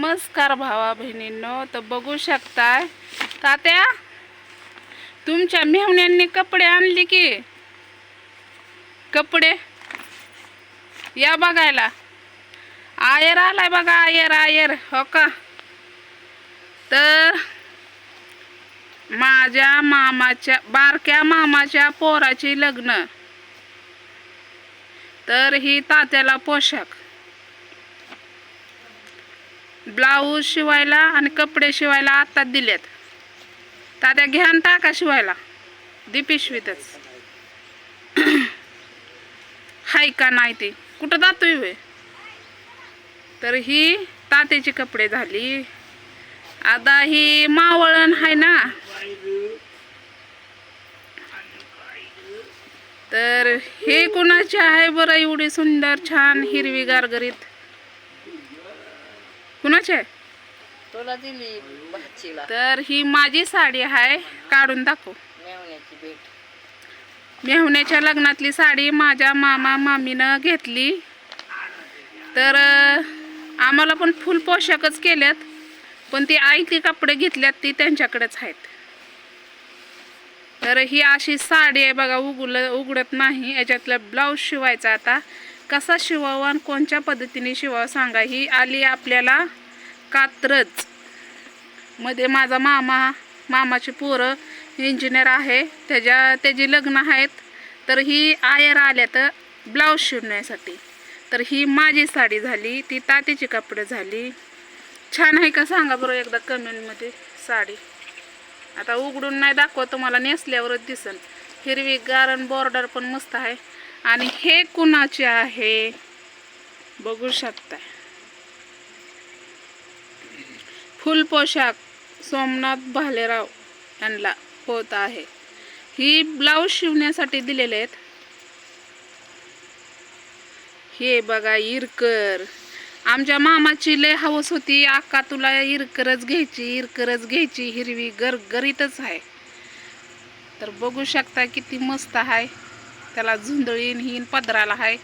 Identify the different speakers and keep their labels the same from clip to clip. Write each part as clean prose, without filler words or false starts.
Speaker 1: नमस्कार भावा बहिणींनो. तर बघू शकताय तात्या, तुमच्या मेहुण्यांनी कपडे आणले की कपडे या बघायला. आयर आलाय बघा, आयर आयर हो का. तर माझ्या मामाच्या बारक्या मामाच्या पोराची लग्न, तर ही तात्याला पोशाख, ब्लाऊज शिवायला आणि कपडे शिवायला आत्ताच दिलेत. तात्या घ्यान टाका शिवायला, दी पिशवीतच. हाय का नाही ते कुठं जातोय वे. तर ही तात्याची कपडे झाली. आता ही मावळण आहे ना, तर हे कुणाची आहे बरं एवढी सुंदर छान हिरवी गारगरीत, कुणाची आहे?
Speaker 2: तुला दिली भाचीला.
Speaker 1: तर ही माझी साडी आहे, काढून दाखव.
Speaker 2: मेवण्याची भेट.
Speaker 1: मेहुण्याच्या लग्नातली साडी माझ्या मामा मामीनं घेतली. तर आम्हाला पण फुल पोशाखच केल्यात, पण ती आई ती कपडे घेतल्यात ती त्यांच्याकडेच आहेत. तर ही अशी साडी आहे बघा, उघडत नाही. याच्यातला ब्लाऊज शिवायचा. आता कसा शिवावा आणि कोणत्या पद्धतीने शिवावा सांगा. ही आली आपल्याला कात्रज मध्ये. माझा मामाची पोरं इंजिनियर आहे, त्याची लग्न आहेत. तर ही आयर आल्या तर ब्लाऊज शिवण्यासाठी. तर ही माझी साडी झाली, ती तात्याची कपडे झाली. छान आहे का सांगा बरं एकदा कमेंटमध्ये साडी. आता उघडून नाही दाखवत, तुम्हाला नेसल्यावरच दिसन. हिरवी गारण बॉर्डर पण मस्त आहे. आणि हे कुणाचे आहे बघू शकताय. फुल पोशाख सोमनाथ भालेराव यांना होत आहे. ही ब्लाऊज शिवण्यासाठी दिलेले आहेत. हे बघा इरकर. आमच्या मामाची लय हवस होती, आका तुला इरकरच घ्यायची, हिरवी गरगरीतच आहे. तर बघू शकता किती मस्त आहे. त्याला झुंदळीन ही पदराला आहे.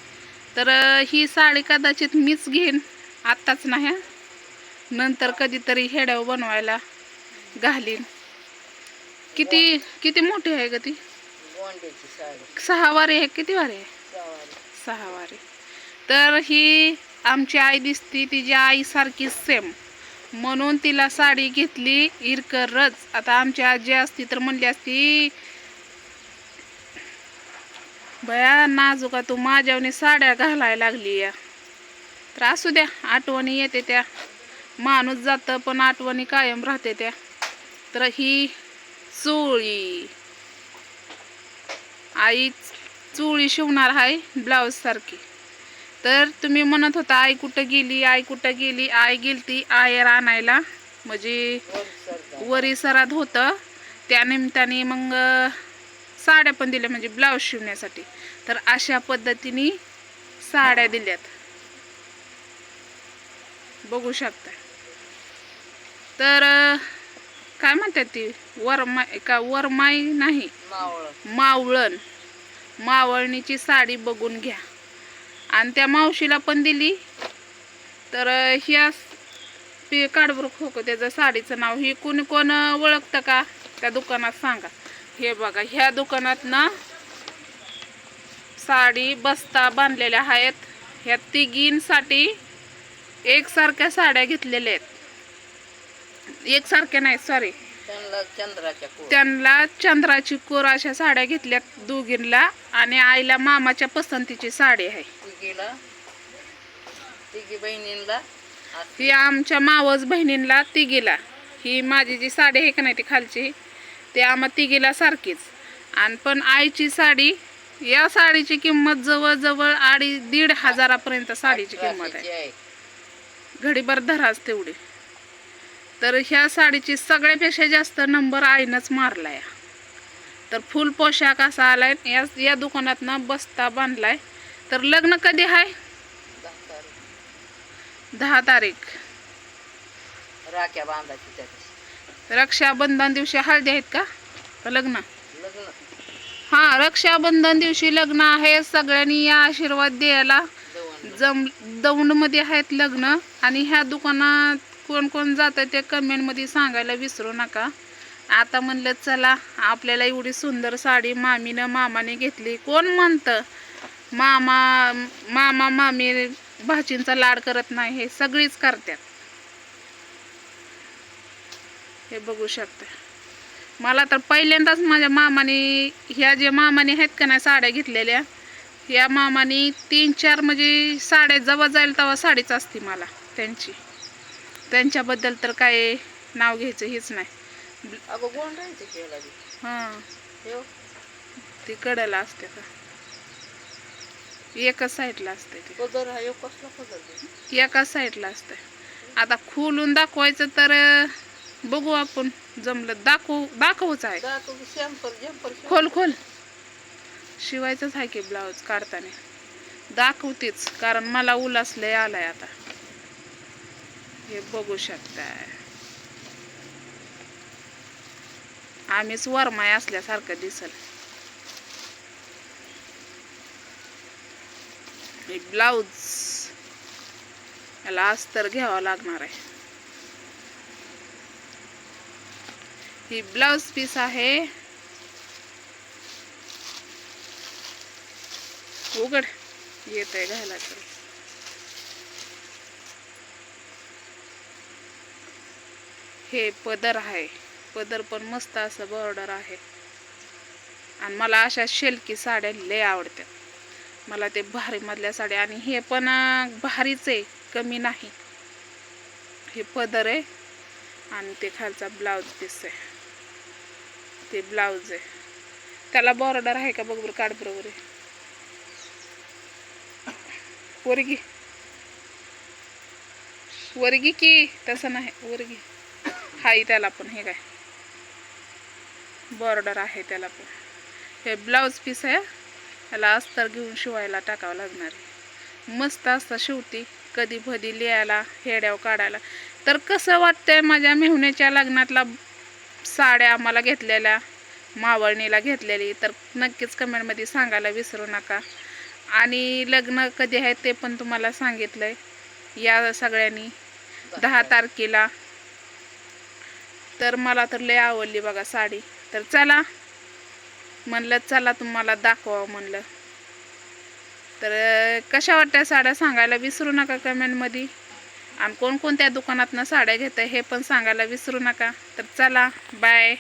Speaker 1: तर ही साडी कदाचित मीच घेईन, आत्ताच नाही, नंतर कधीतरी हेड्याव बनवायला घालीन. किती मोठी आहे ग ती.
Speaker 2: गोंड्याची साडी.
Speaker 1: 6 वारी आहे. किती वारी आहे? 6 वारी. तर ही आमची आई दिसती, तिची आई सारखी सेम, म्हणून तिला साडी घेतली इरकरच. आता आमची आजी असती तर म्हणली असती, बया नाजुका तू माझ्यावनी साड्या घालायला लागली या. तर असू द्या, आठवणी येते त्या. माणूस जातं पण आठवणी कायम राहते त्या. तर ही चोळी, आई चोळी शिवणार आहे ब्लाऊज सारखी. तर तुम्ही म्हणत होता आई कुठं गेली, आई गेलती आयर आणायला, म्हणजे वरी सराद होतं, त्या निमित्ताने मग साड्या पण दिल्या, म्हणजे ब्लाऊज शिवण्यासाठी. तर अशा पद्धतीने साड्या दिल्यात, बघू शकता. तर काय म्हणतात ती, वरमाई नाही, मावळणीची साडी बघून घ्या. आणि त्या मावशीला पण दिली. तर ह्या काडबर खोक त्याचं साडीचं नाव. ही कोण ओळखतं का त्या दुकानात सांगा. हे बघा, ह्या दुकानात ना साडी बस्ता बांधलेल्या आहेत. ह्या तिघींसाठी एकसारख्या साड्या घेतलेल्या आहेत. एकसारख्या नाही, सॉरी, त्यांना चंद्राची कोर अशा साड्या घेतल्यात दोघींना. आणि आईला मामाच्या पसंतीची साडी आहे.
Speaker 2: तिघी बहिणींना,
Speaker 1: ही आमच्या मावस बहिणींना तिघीला. ही माझी जी साडी आहे का नाही ती खालची, ते आम्हा तिघीला सारखीच. आणि पण आईची साडी, या साडीची किंमत जवळजवळ 1,500 हजारापर्यंत साडीची किंमत आहे. घडीभर धराच तेवढी. तर ह्या साडीची सगळ्यापेक्षा जास्त नंबर आईनंच मारलाय. तर फुल पोशाख असा आलाय. या दुकानात ना बस्ता बांधलाय. तर लग्न कधी आहे? 10 तारीख.
Speaker 2: राख्या बांधायची त्या दिवशी.
Speaker 1: रक्षाबंधन दिवशी हळदी आहेत का लग्न? हा, रक्षाबंधन दिवशी लग्न आहे. सगळ्यांनी या आशीर्वाद द्यायला. दौंडमध्ये आहेत लग्न. आणि ह्या दुकानात कोण कोण जातं ते कमेंटमध्ये सांगायला विसरू नका. आता म्हणलं चला आपल्याला एवढी सुंदर साडी मामीनं मामाने घेतली. कोण म्हणतं मामा मामी भाचींचा लाड करत नाही, हे सगळीच करतात. हे बघू शकता. मला तर पहिल्यांदाच माझ्या मामाने, ह्या जे मामाने आहेत का नाही साड्या घेतलेल्या, या मामाने 3-4 म्हणजे साड्या जवळ जाईल तेव्हा साडीच असते मला त्यांची. त्यांच्याबद्दल तर काय नाव घ्यायचं हेच नाही.
Speaker 2: अगं गोंडायचं केला बी.
Speaker 1: हां
Speaker 2: ठेव.
Speaker 1: ती कडेला असते का, एकाच साईडला असते ते,
Speaker 2: पदर हा एक कसला पदर आहे?
Speaker 1: एकाच साईडला असते. आता खोलून दाखवायचं तर बघू आपण, जमलं दाखवूच आहे.
Speaker 2: दाखव शॅम्पर जम्पर
Speaker 1: खोल खोल शिवायचंच आहे की ब्लाऊज काढताना दाखवतेच, कारण मला उलासले आलाय आता. हे बघू शकताय, आम्हीच वरमाय असल्यासारखं दिसल. हे ब्लाऊज याला अस्तर घ्यावं लागणार आहे. ही ब्लाऊज पीस आहे. उघड येत आहे घायला तर. हे पदर आहे. पदर पण मस्त असं बॉर्डर आहे. आणि मला अशा शेलकी साड्या लय आवडतात. मला ते भारी मधल्या साड्या, आणि हे पण भारीच आहे, कमी नाही. हे पदर आहे आणि ते खालचा ब्लाऊज पीस आहे. ते ब्लाऊज आहे, त्याला बॉर्डर आहे का बघ बरं, काढ बरोबर आहे. वरगी की तसं नाही, वरगी हाय त्याला पण. हे काय बॉर्डर आहे त्याला पण. हे ब्लाऊज पीस आहे, त्याला अस्तर घेऊन शिवायला टाकावं लागणार आहे. मस्त असतं शिवती, कधी भदी लिहायला, हेड्याव काढायला. तर कसं वाटतंय माझ्या मेहुण्याच्या लग्नातला साड्या आम्हाला घेतलेल्या, मावळणीला घेतलेली, तर नक्कीच कमेंटमध्ये सांगायला विसरू नका. आणि लग्न कधी आहे ते पण तुम्हाला सांगितलंय या सगळ्यांनी, 10 तारखेला. तर मला तर लय आवडली बघा साडी. तर चला म्हणलं, चला तुम्हाला दाखवावं म्हणलं. तर कशा वाटत्या साड्या सांगायला विसरू नका कमेंटमध्ये. आणि कोणकोणत्या दुकानातनं साड्या घेताय हे पण सांगायला विसरू नका. तर चला बाय.